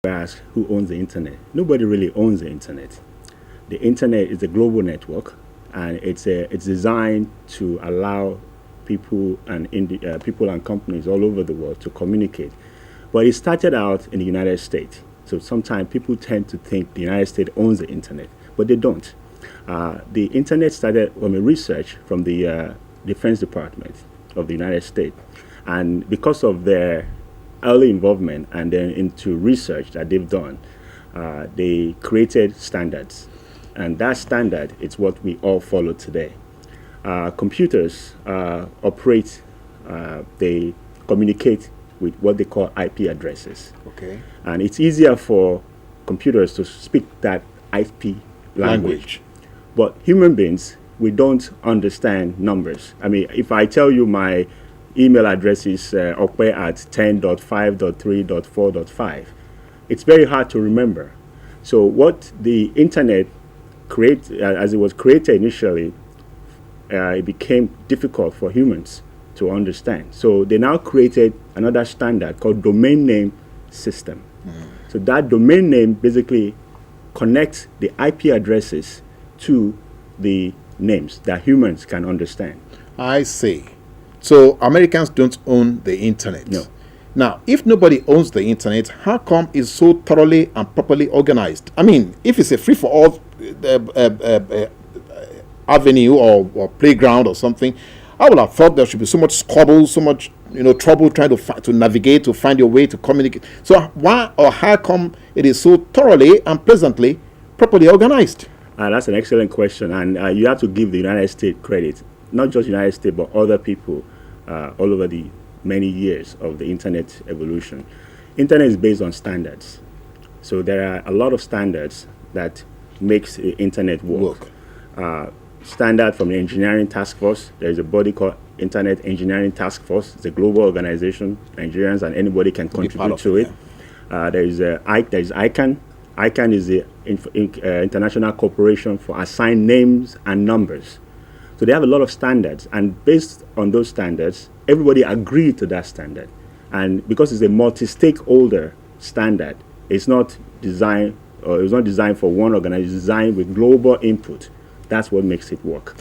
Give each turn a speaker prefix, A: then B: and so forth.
A: ask who owns the internet. Nobody really owns the internet. The internet is a global network, and it's designed to allow people and people and companies all over the world to communicate. But it started out in the United States. So sometimes people tend to think the United States owns the internet, but they don't. The internet started from a research from the Defense Department of the United States. And because of their early involvement and then into research that they've done, they created standards. And that standard is what we all follow today. Computers operate, they communicate with what they call IP addresses.
B: Okay.
A: And it's easier for computers to speak that IP language. But human beings, we don't understand numbers. I mean, if I tell you my email address is ope at 10.5.3.4.5, it's very hard to remember. So what the internet as it was created initially, it became difficult for humans to understand. So they now created another standard called domain name system. So that domain name basically connects the IP addresses to the names that humans can understand.
B: I see. So Americans don't own the internet.
A: No.
B: Now, if nobody owns the internet, how come it's so thoroughly and properly organized? I mean, if it's a free-for-all avenue or playground or something, I would have thought there should be so much squabble, so much trouble trying to navigate, to find your way to communicate. So why or how come it is so thoroughly and pleasantly properly organized?
A: That's an excellent question, and you have to give the United States credit, not just the United States, but other people all over the many years of the internet evolution. Internet is based on standards. So there are a lot of standards that makes the internet work. Standard from the engineering task force. There is a body called Internet Engineering Task Force. It's a global organization. Nigerians and anybody can contribute to it. There is ICANN. ICANN is the International Corporation for Assigned Names and Numbers. So they have a lot of standards, and based on those standards, everybody agreed to that standard. And because it's a multi-stakeholder standard, it's not designed for one organization. It's designed with global input. That's what makes it work.